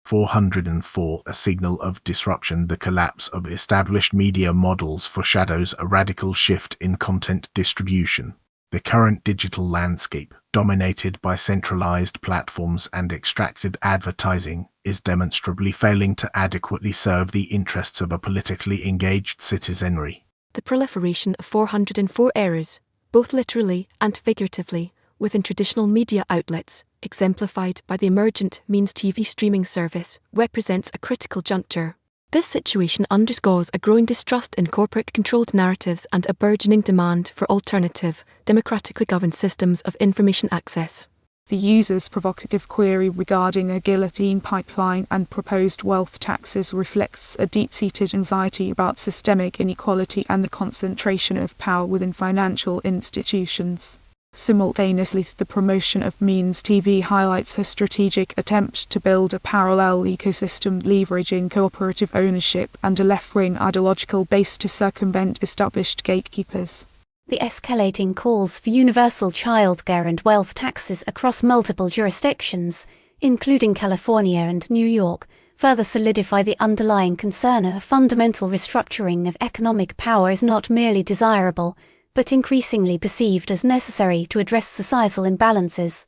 404 A signal of disruption. The collapse of established media models foreshadows a radical shift in content distribution. The current digital landscape, dominated by centralized platforms and extracted advertising, is demonstrably failing to adequately serve the interests of a politically engaged citizenry. The proliferation of 404 errors, both literally and figuratively, within traditional media outlets, exemplified by the emergent Means TV streaming service, represents a critical juncture. This situation underscores a growing distrust in corporate-controlled narratives and a burgeoning demand for alternative, democratically governed systems of information access. The user's provocative query regarding a guillotine pipeline and proposed wealth taxes reflects a deep-seated anxiety about systemic inequality and the concentration of power within financial institutions. Simultaneously, the promotion of Means TV highlights a strategic attempt to build a parallel ecosystem leveraging cooperative ownership and a left-wing ideological base to circumvent established gatekeepers. The escalating calls for universal childcare and wealth taxes across multiple jurisdictions, including California and New York, further solidify the underlying concern a fundamental restructuring of economic power is not merely desirable, but increasingly perceived as necessary to address societal imbalances.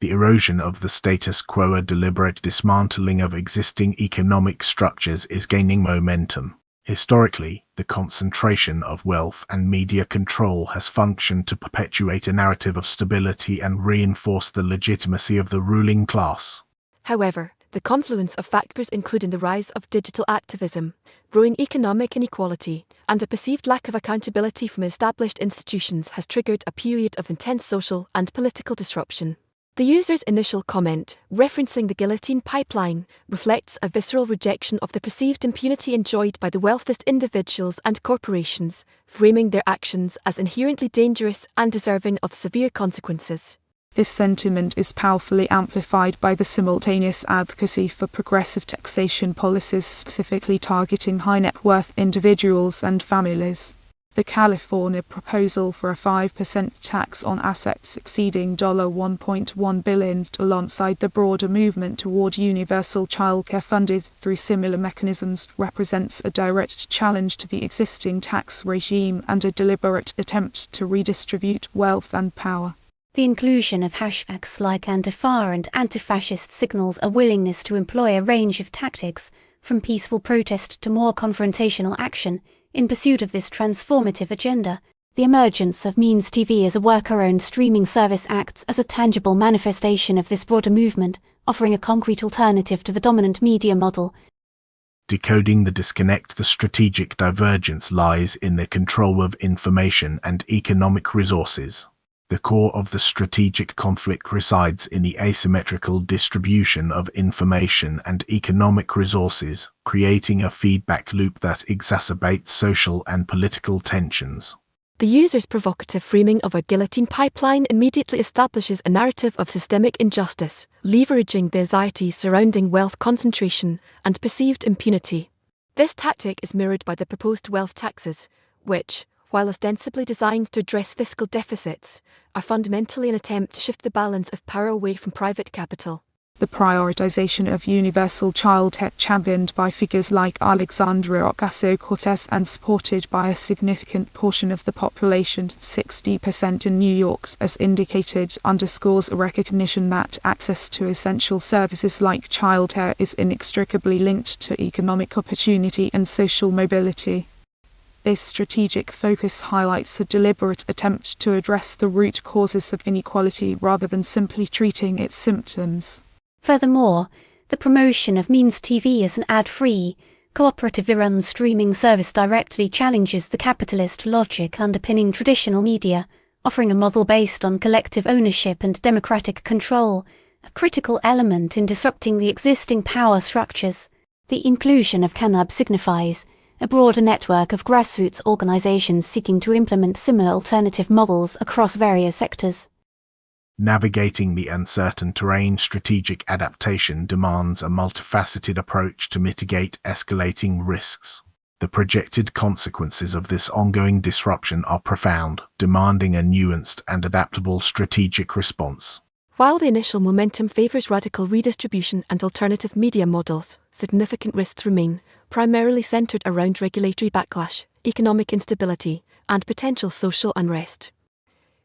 The erosion of the status quo, a deliberate dismantling of existing economic structures, is gaining momentum. Historically, the concentration of wealth and media control has functioned to perpetuate a narrative of stability and reinforce the legitimacy of the ruling class. However, the confluence of factors including the rise of digital activism, growing economic inequality, and a perceived lack of accountability from established institutions has triggered a period of intense social and political disruption. The user's initial comment, referencing the guillotine pipeline, reflects a visceral rejection of the perceived impunity enjoyed by the wealthiest individuals and corporations, framing their actions as inherently dangerous and deserving of severe consequences. This sentiment is powerfully amplified by the simultaneous advocacy for progressive taxation policies specifically targeting high-net-worth individuals and families. The California proposal for a 5% tax on assets exceeding $1.1 billion, alongside the broader movement toward universal childcare funded through similar mechanisms, represents a direct challenge to the existing tax regime and a deliberate attempt to redistribute wealth and power. The inclusion of hashtags like Antifa and anti-fascist signals a willingness to employ a range of tactics, from peaceful protest to more confrontational action, in pursuit of this transformative agenda. The emergence of Means TV as a worker-owned streaming service acts as a tangible manifestation of this broader movement, offering a concrete alternative to the dominant media model. Decoding the disconnect. The strategic divergence lies in the control of information and economic resources. The core of the strategic conflict resides in the asymmetrical distribution of information and economic resources, creating a feedback loop that exacerbates social and political tensions. The user's provocative framing of a guillotine pipeline immediately establishes a narrative of systemic injustice, leveraging the anxiety surrounding wealth concentration and perceived impunity. This tactic is mirrored by the proposed wealth taxes, which, while ostensibly designed to address fiscal deficits, are fundamentally an attempt to shift the balance of power away from private capital. The prioritization of universal childcare, championed by figures like Alexandria Ocasio-Cortez and supported by a significant portion of the population, 60% in New York as indicated, underscores a recognition that access to essential services like childcare is inextricably linked to economic opportunity and social mobility. This strategic focus highlights a deliberate attempt to address the root causes of inequality rather than simply treating its symptoms. Furthermore, the promotion of Means TV as an ad-free, cooperatively run streaming service directly challenges the capitalist logic underpinning traditional media, offering a model based on collective ownership and democratic control, a critical element in disrupting the existing power structures. The inclusion of CANAB signifies a broader network of grassroots organizations seeking to implement similar alternative models across various sectors. Navigating the uncertain terrain. Strategic adaptation demands a multifaceted approach to mitigate escalating risks. The projected consequences of this ongoing disruption are profound, demanding a nuanced and adaptable strategic response. While the initial momentum favours radical redistribution and alternative media models, significant risks remain, primarily centred around regulatory backlash, economic instability, and potential social unrest.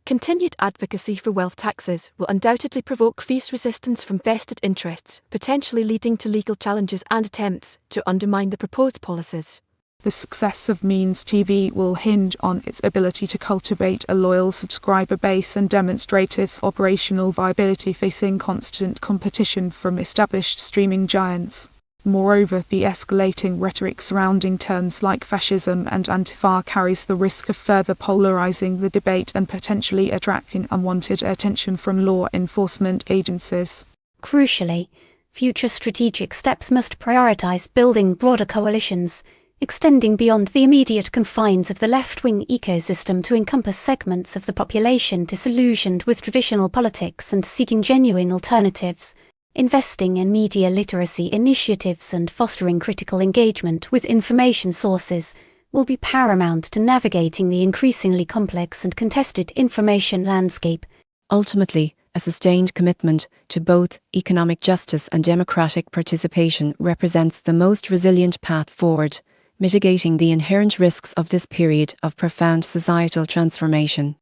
Continued advocacy for wealth taxes will undoubtedly provoke fierce resistance from vested interests, potentially leading to legal challenges and attempts to undermine the proposed policies. The success of Means TV will hinge on its ability to cultivate a loyal subscriber base and demonstrate its operational viability facing constant competition from established streaming giants. Moreover, the escalating rhetoric surrounding terms like fascism and Antifa carries the risk of further polarizing the debate and potentially attracting unwanted attention from law enforcement agencies. Crucially, future strategic steps must prioritize building broader coalitions, extending beyond the immediate confines of the left-wing ecosystem to encompass segments of the population disillusioned with traditional politics and seeking genuine alternatives. Investing in media literacy initiatives and fostering critical engagement with information sources will be paramount to navigating the increasingly complex and contested information landscape. Ultimately, a sustained commitment to both economic justice and democratic participation represents the most resilient path forward, mitigating the inherent risks of this period of profound societal transformation.